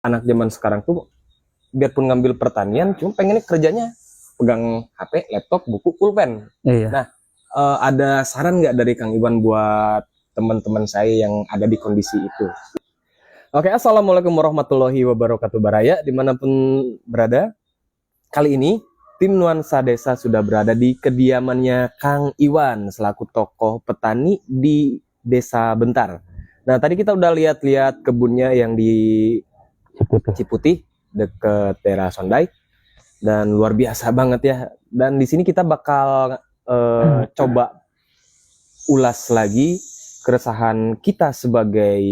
anak zaman sekarang tuh biarpun ngambil pertanian cuma pengennya kerjanya pegang HP, laptop, buku, pulpen. Iya. Nah, ada saran nggak dari Kang Iwan buat teman-teman saya yang ada di kondisi itu? Oke, assalamualaikum warahmatullahi wabarakatuh Baraya, dimanapun berada. Kali ini tim Nuansa Desa sudah berada di kediamannya Kang Iwan selaku tokoh petani di Desa Bentar. Nah, tadi kita udah lihat-lihat kebunnya yang di Ciputih deket daerah Sondai, dan luar biasa banget ya. Dan di sini kita bakal coba ulas lagi keresahan kita sebagai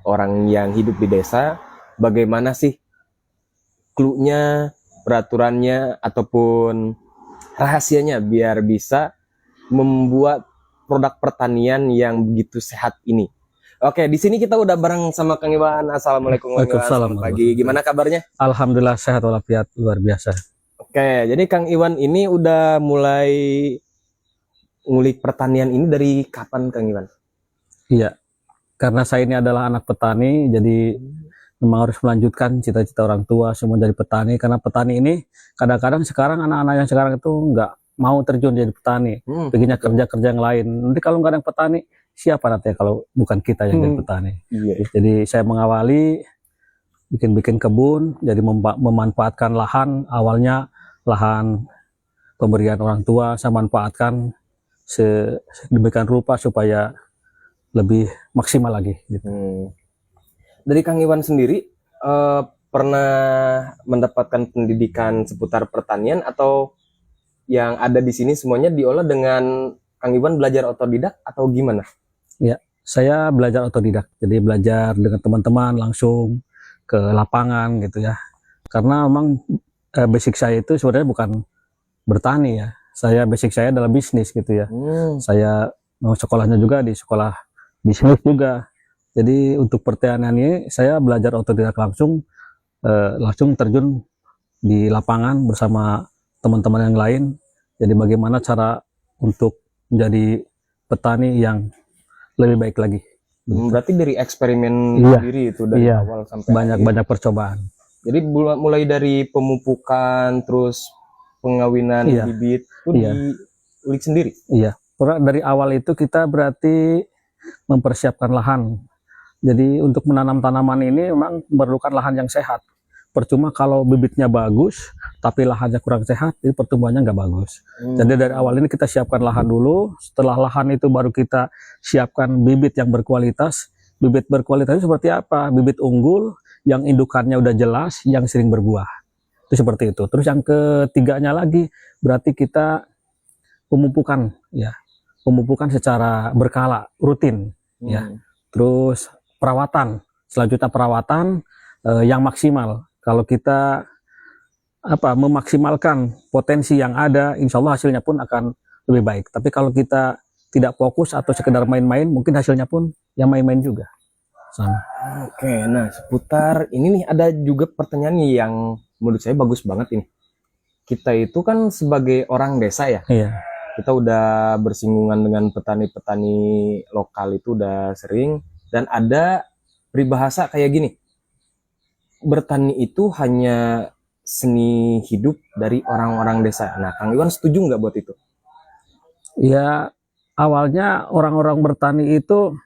orang yang hidup di desa, bagaimana sih clue-nya, peraturannya, ataupun rahasianya biar bisa membuat produk pertanian yang begitu sehat ini. Oke, di sini kita udah bareng sama Kang Iwan. Assalamualaikum Kang Iwan. Waalaikumsalam. Selamat pagi. Gimana kabarnya? Alhamdulillah sehat walafiat, luar biasa. Oke, jadi Kang Iwan ini udah mulai ngulik pertanian ini dari kapan Kang Iwan? Iya, karena saya ini adalah anak petani, jadi memang harus melanjutkan cita-cita orang tua semua jadi petani. Karena petani ini kadang-kadang sekarang anak-anak yang sekarang itu nggak mau terjun jadi petani, pengennya kerja-kerja yang lain. Nanti kalau nggak ada yang petani, siapa nanti kalau bukan kita yang jadi petani? Iya. Jadi saya mengawali bikin kebun, jadi memanfaatkan lahan, awalnya lahan pemberian orang tua saya manfaatkan sedemikian rupa supaya lebih maksimal lagi gitu. Dari Kang Iwan sendiri pernah mendapatkan pendidikan seputar pertanian atau yang ada di sini semuanya diolah dengan Kang Iwan belajar otodidak atau gimana? Ya, saya belajar otodidak, jadi belajar dengan teman-teman langsung ke lapangan gitu ya. Karena memang basic saya itu sebenarnya bukan bertani ya. Basic saya adalah bisnis gitu ya. Saya mau sekolahnya juga di sekolah bisnis juga. Jadi untuk pertanian ini saya belajar otodidak langsung terjun di lapangan bersama teman-teman yang lain. Jadi bagaimana cara untuk menjadi petani yang lebih baik lagi. Berarti dari eksperimen sendiri itu dari awal sampai banyak percobaan. Jadi mulai dari pemupukan terus pengawinan bibit itu diulik sendiri. Iya. Dari awal itu kita berarti mempersiapkan lahan. Jadi untuk menanam tanaman ini memang memerlukan lahan yang sehat. Percuma kalau bibitnya bagus, tapi lahannya kurang sehat, itu pertumbuhannya nggak bagus. Jadi dari awal ini kita siapkan lahan dulu. Setelah lahan itu baru kita siapkan bibit yang berkualitas. Bibit berkualitas itu seperti apa? Bibit unggul, yang indukannya udah jelas, yang sering berbuah. Itu seperti itu. Terus yang ketiganya lagi, berarti kita pemupukan, ya, pemupukan secara berkala, rutin, ya. Terus perawatan, selanjutnya perawatan yang maksimal. Kalau kita memaksimalkan potensi yang ada, insya Allah hasilnya pun akan lebih baik. Tapi kalau kita tidak fokus atau sekedar main-main, mungkin hasilnya pun yang main-main juga. Sama. Oke, nah seputar ini nih ada juga pertanyaan yang menurut saya bagus banget ini. Kita itu kan sebagai orang desa ya. Iya. Kita udah bersinggungan dengan petani-petani lokal itu udah sering, dan ada peribahasa kayak gini. Bertani itu hanya seni hidup dari orang-orang desa. Nah, Kang Iwan setuju nggak buat itu? Ya, awalnya orang-orang bertani itu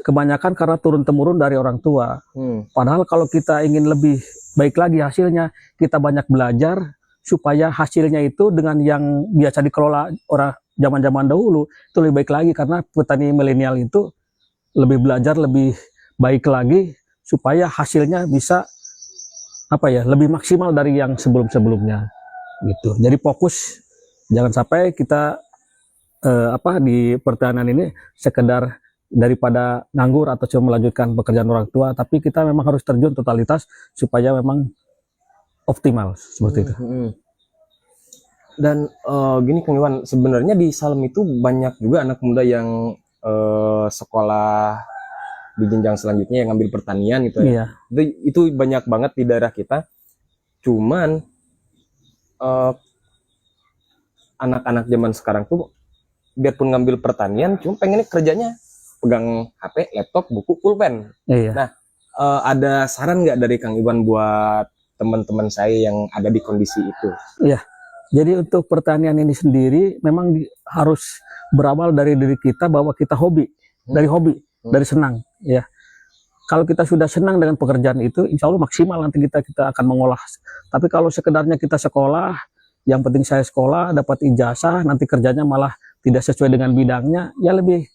kebanyakan karena turun-temurun dari orang tua. Padahal kalau kita ingin lebih baik lagi hasilnya, kita banyak belajar supaya hasilnya itu dengan yang biasa dikelola orang zaman-zaman dahulu itu lebih baik lagi, karena petani milenial itu lebih belajar lebih baik lagi supaya hasilnya bisa lebih maksimal dari yang sebelum-sebelumnya gitu. Jadi fokus, jangan sampai kita di pertanian ini sekedar daripada nganggur atau cuma melanjutkan pekerjaan orang tua, tapi kita memang harus terjun totalitas supaya memang optimal seperti itu. Dan gini Kang Iwan, sebenarnya di Salem itu banyak juga anak muda yang sekolah di jenjang selanjutnya yang ngambil pertanian gitu ya. Itu banyak banget di daerah kita. Cuman anak-anak zaman sekarang tuh biarpun ngambil pertanian cuma pengennya kerjanya pegang HP, laptop, buku, pulpen. Nah, ada saran nggak dari Kang Iwan buat teman-teman saya yang ada di kondisi itu? Jadi untuk pertanian ini sendiri memang harus berawal dari diri kita, bahwa kita hobi, dari hobi, dari senang. Ya, kalau kita sudah senang dengan pekerjaan itu, insya Allah maksimal nanti kita akan mengolah. Tapi kalau sekedarnya kita sekolah, yang penting saya sekolah, dapat ijazah, nanti kerjanya malah tidak sesuai dengan bidangnya, ya lebih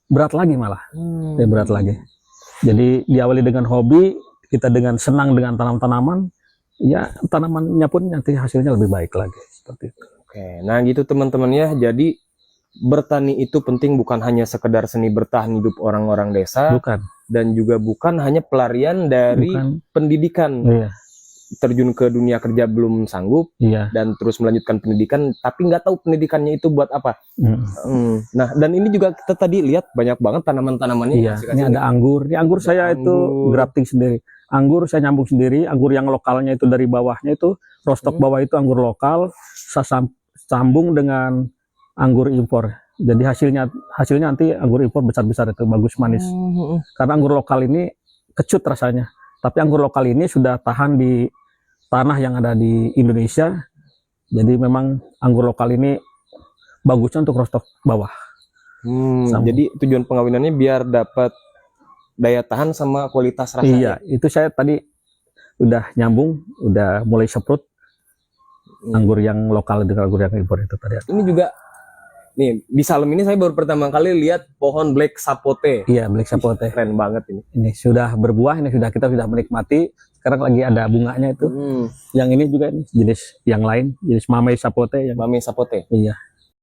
berat lagi malah, lebih berat lagi. Jadi diawali dengan hobi, kita dengan senang dengan tanam-tanaman, ya tanamannya pun nanti hasilnya lebih baik lagi, seperti itu. Oke, nah gitu teman-teman ya. Jadi bertani itu penting, bukan hanya sekedar seni bertahan hidup orang-orang desa, Bukan, dan juga bukan hanya pelarian dari bukan. pendidikan. Iya, Terjun ke dunia kerja belum sanggup iya. dan terus melanjutkan pendidikan, tapi nggak tahu pendidikannya itu buat apa. Nah, dan ini juga kita tadi lihat banyak banget tanaman-tanamannya. Iya, ini ada anggur. Ini anggur saya itu grafting sendiri. Anggur saya nyambung sendiri. Anggur yang lokalnya itu dari bawahnya itu, rostok bawah itu anggur lokal. Saya sambung dengan anggur impor. Jadi hasilnya nanti anggur impor besar-besar itu, bagus manis. Karena anggur lokal ini kecut rasanya. Tapi anggur lokal ini sudah tahan di tanah yang ada di Indonesia. Jadi memang anggur lokal ini bagusnya untuk rostok bawah. Jadi tujuan pengawinannya biar dapat daya tahan sama kualitas rasa. Iya, itu saya tadi udah nyambung, udah mulai semprot anggur yang lokal dengan anggur yang impor itu tadi. Ini juga nih di Salem ini saya baru pertama kali lihat pohon black sapote. Iya, black sapote. Keren banget ini. Ini sudah berbuah, ini kita sudah menikmati. Sekarang lagi ada bunganya itu. Yang ini juga ini jenis yang lain, jenis mamey sapote. Mamey sapote. Iya.